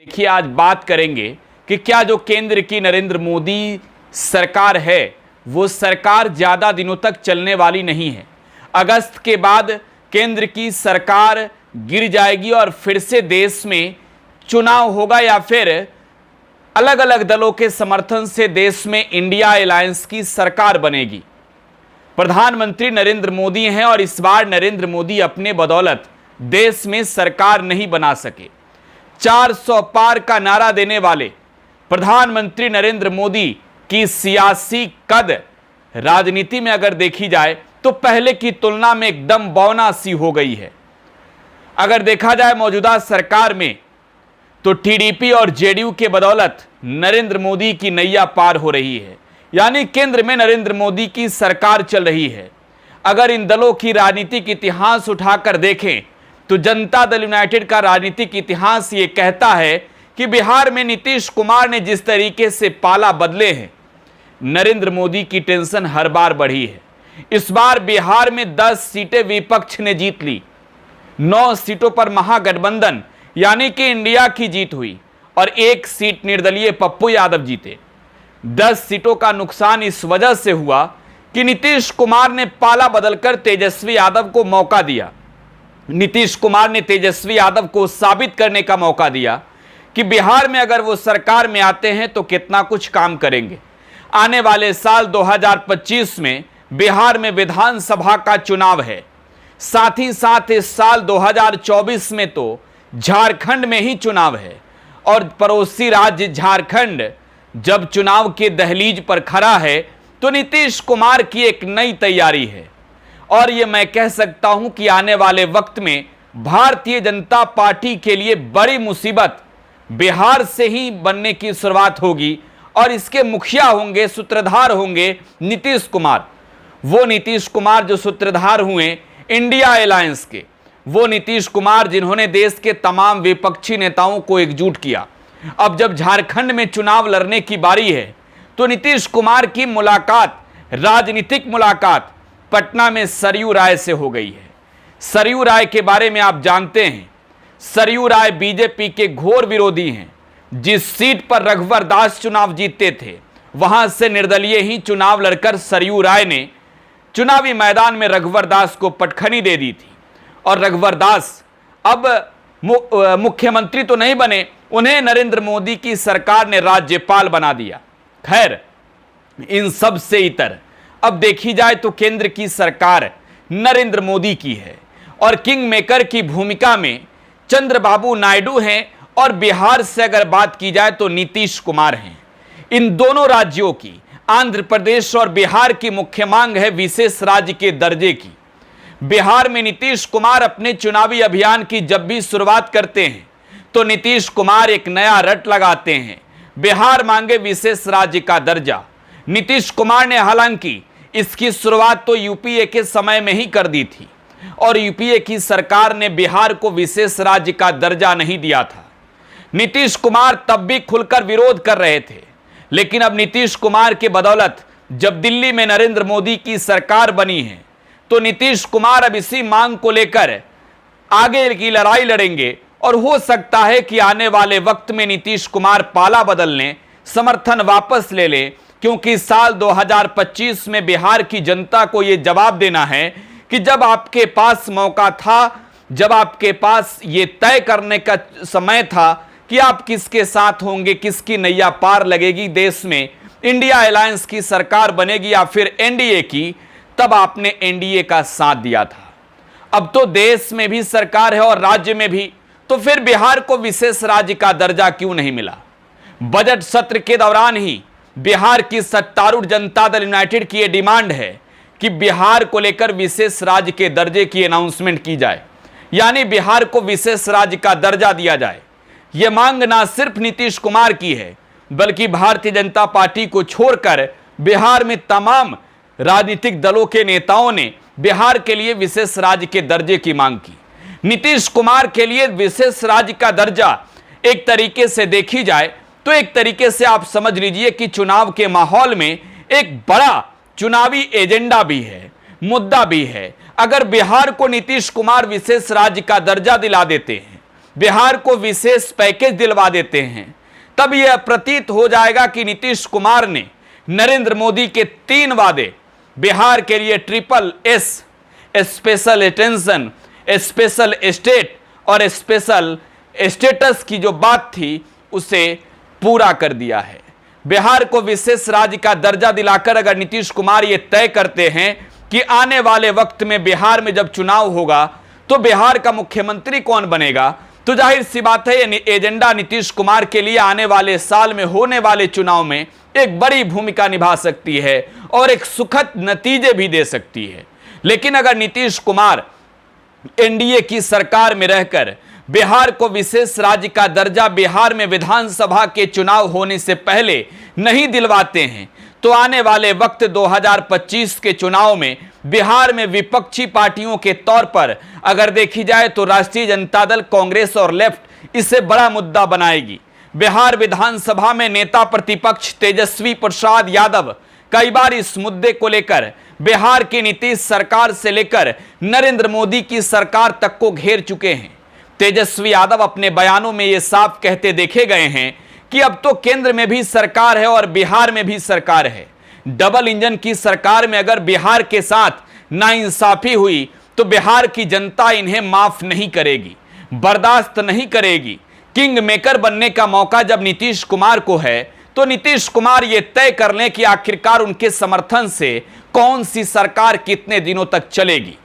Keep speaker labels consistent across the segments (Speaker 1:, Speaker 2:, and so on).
Speaker 1: देखिए, आज बात करेंगे कि क्या जो केंद्र की नरेंद्र मोदी सरकार है वो सरकार ज़्यादा दिनों तक चलने वाली नहीं है। अगस्त के बाद केंद्र की सरकार गिर जाएगी और फिर से देश में चुनाव होगा या फिर अलग अलग दलों के समर्थन से देश में इंडिया अलायंस की सरकार बनेगी। प्रधानमंत्री नरेंद्र मोदी हैं और इस बार नरेंद्र मोदी अपने बदौलत देश में सरकार नहीं बना सके। 400 पार का नारा देने वाले प्रधानमंत्री नरेंद्र मोदी की सियासी कद राजनीति में अगर देखी जाए तो पहले की तुलना में एकदम बौना सी हो गई है। अगर देखा जाए मौजूदा सरकार में तो टीडीपी और जेडीयू के बदौलत नरेंद्र मोदी की नैया पार हो रही है, यानी केंद्र में नरेंद्र मोदी की सरकार चल रही है। अगर इन दलों की राजनीतिक इतिहास उठाकर देखें तो जनता दल यूनाइटेड का राजनीतिक इतिहास ये कहता है कि बिहार में नीतीश कुमार ने जिस तरीके से पाला बदले हैं, नरेंद्र मोदी की टेंशन हर बार बढ़ी है। इस बार बिहार में 10 सीटें विपक्ष ने जीत ली, 9 सीटों पर महागठबंधन यानी कि इंडिया की जीत हुई और 1 सीट निर्दलीय पप्पू यादव जीते। 10 सीटों का नुकसान इस वजह से हुआ कि नीतीश कुमार ने पाला बदलकर तेजस्वी यादव को मौका दिया। नीतीश कुमार ने तेजस्वी यादव को साबित करने का मौका दिया कि बिहार में अगर वो सरकार में आते हैं तो कितना कुछ काम करेंगे। आने वाले साल 2025 में बिहार में विधानसभा का चुनाव है, साथ ही साथ इस साल 2024 में तो झारखंड में ही चुनाव है और पड़ोसी राज्य झारखंड जब चुनाव के दहलीज पर खड़ा है तो नीतीश कुमार की एक नई तैयारी है। और ये मैं कह सकता हूं कि आने वाले वक्त में भारतीय जनता पार्टी के लिए बड़ी मुसीबत बिहार से ही बनने की शुरुआत होगी और इसके मुखिया होंगे, सूत्रधार होंगे नीतीश कुमार। वो नीतीश कुमार जो सूत्रधार हुए इंडिया अलायंस के, वो नीतीश कुमार जिन्होंने देश के तमाम विपक्षी नेताओं को एकजुट किया। अब जब झारखंड में चुनाव लड़ने की बारी है तो नीतीश कुमार की मुलाकात, राजनीतिक मुलाकात पटना में सरयू राय से हो गई है। सरयू राय के बारे में आप जानते हैं, सरयू राय बीजेपी के घोर विरोधी हैं। जिस सीट पर रघुवर दास चुनाव जीतते थे वहां से निर्दलीय ही चुनाव लड़कर सरयू राय ने चुनावी मैदान में रघुवर दास को पटखनी दे दी थी और रघुवर दास अब मुख्यमंत्री तो नहीं बने, उन्हें नरेंद्र मोदी की सरकार ने राज्यपाल बना दिया। खैर, इन सब से इतर अब देखी जाए तो केंद्र की सरकार नरेंद्र मोदी की है और किंग मेकर की भूमिका में चंद्रबाबू नायडू हैं और बिहार से अगर बात की जाए तो नीतीश कुमार हैं। इन दोनों राज्यों की, आंध्र प्रदेश और बिहार की मुख्य मांग है विशेष राज्य के दर्जे की। बिहार में नीतीश कुमार अपने चुनावी अभियान की जब भी शुरुआत करते हैं तो नीतीश कुमार एक नया रट लगाते हैं, बिहार मांगे विशेष राज्य का दर्जा। नीतीश कुमार ने हालांकि इसकी शुरुआत तो यूपीए के समय में ही कर दी थी और यूपीए की सरकार ने बिहार को विशेष राज्य का दर्जा नहीं दिया था। नीतीश कुमार तब भी खुलकर विरोध कर रहे थे, लेकिन अब नीतीश कुमार के बदौलत जब दिल्ली में नरेंद्र मोदी की सरकार बनी है तो नीतीश कुमार अब इसी मांग को लेकर आगे की लड़ाई लड़ेंगे और हो सकता है कि आने वाले वक्त में नीतीश कुमार पाला बदल लें, समर्थन वापस ले लें, क्योंकि साल 2025 में बिहार की जनता को यह जवाब देना है कि जब आपके पास मौका था, जब आपके पास ये तय करने का समय था कि आप किसके साथ होंगे, किसकी नैया पार लगेगी, देश में इंडिया अलायंस की सरकार बनेगी या फिर एनडीए की, तब आपने एनडीए का साथ दिया था। अब तो देश में भी सरकार है और राज्य में भी, तो फिर बिहार को विशेष राज्य का दर्जा क्यों नहीं मिला? बजट सत्र के दौरान ही बिहार की सत्तारूढ़ जनता दल यूनाइटेड की यह डिमांड है कि बिहार को लेकर विशेष राज्य के दर्जे की अनाउंसमेंट की जाए, यानी बिहार को विशेष राज्य का दर्जा दिया जाए। यह मांग ना सिर्फ नीतीश कुमार की है बल्कि भारतीय जनता पार्टी को छोड़कर बिहार में तमाम राजनीतिक दलों के नेताओं ने बिहार के लिए विशेष राज्य के दर्जे की मांग की। नीतीश कुमार के लिए विशेष राज्य का दर्जा एक तरीके से देखी जाए तो एक तरीके से आप समझ लीजिए कि चुनाव के माहौल में एक बड़ा चुनावी एजेंडा भी है, मुद्दा भी है। अगर बिहार को नीतीश कुमार विशेष राज्य का दर्जा दिला देते हैं बिहार को विशेष पैकेज दिलवा देते हैं, तब यह प्रतीत हो जाएगा कि नीतीश कुमार ने नरेंद्र मोदी के 3 वादे, बिहार के लिए triple S, special attention, special state और स्पेशल स्टेटस की जो बात थी उसे पूरा कर दिया है। बिहार को विशेष राज्य का दर्जा दिलाकर अगर नीतीश कुमार ये तय करते हैं कि आने वाले वक्त में बिहार में जब चुनाव होगा तो बिहार का मुख्यमंत्री कौन बनेगा, तो जाहिर सी बात है ये एजेंडा नीतीश कुमार के लिए आने वाले साल में होने वाले चुनाव में एक बड़ी भूमिका निभा सकती है और एक सुखद नतीजे भी दे सकती है। लेकिन अगर नीतीश कुमार एनडीए की सरकार में रहकर बिहार को विशेष राज्य का दर्जा बिहार में विधानसभा के चुनाव होने से पहले नहीं दिलवाते हैं तो आने वाले वक्त 2025 के चुनाव में बिहार में विपक्षी पार्टियों के तौर पर अगर देखी जाए तो राष्ट्रीय जनता दल, कांग्रेस और लेफ्ट इसे बड़ा मुद्दा बनाएगी। बिहार विधानसभा में नेता प्रतिपक्ष तेजस्वी प्रसाद यादव कई बार इस मुद्दे को लेकर बिहार की नीतीश सरकार से लेकर नरेंद्र मोदी की सरकार तक को घेर चुके हैं। तेजस्वी यादव अपने बयानों में यह साफ कहते देखे गए हैं कि अब तो केंद्र में भी सरकार है और बिहार में भी सरकार है। डबल इंजन की सरकार में अगर बिहार के साथ नाइंसाफी हुई तो बिहार की जनता इन्हें माफ नहीं करेगी, बर्दाश्त नहीं करेगी। किंग मेकर बनने का मौका जब नीतीश कुमार को है तो नीतीश कुमार यह तय कर लें कि आखिरकार उनके समर्थन से कौन सी सरकार कितने दिनों तक चलेगी।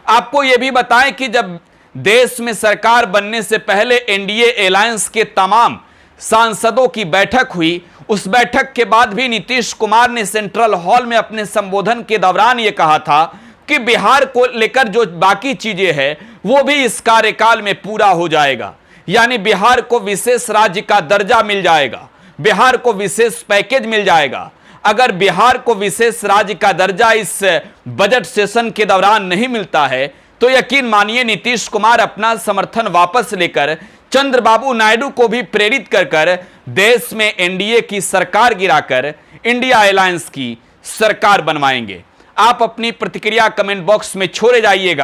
Speaker 1: आपको यह भी बताएं कि जब देश में सरकार बनने से पहले एनडीए अलायंस के तमाम सांसदों की बैठक हुई, उस बैठक के बाद भी नीतीश कुमार ने सेंट्रल हॉल में अपने संबोधन के दौरान यह कहा था कि बिहार को लेकर जो बाकी चीजें हैं वो भी इस कार्यकाल में पूरा हो जाएगा। यानी बिहार को विशेष राज्य का दर्जा मिल जाएगा, बिहार को विशेष पैकेज मिल जाएगा। अगर बिहार को विशेष राज्य का दर्जा इस बजट सेशन के दौरान नहीं मिलता है तो यकीन मानिए नीतीश कुमार अपना समर्थन वापस लेकर चंद्रबाबू नायडू को भी प्रेरित कर देश में एनडीए की सरकार गिराकर इंडिया अलायंस की सरकार बनवाएंगे। आप अपनी प्रतिक्रिया कमेंट बॉक्स में छोड़े जाइएगा।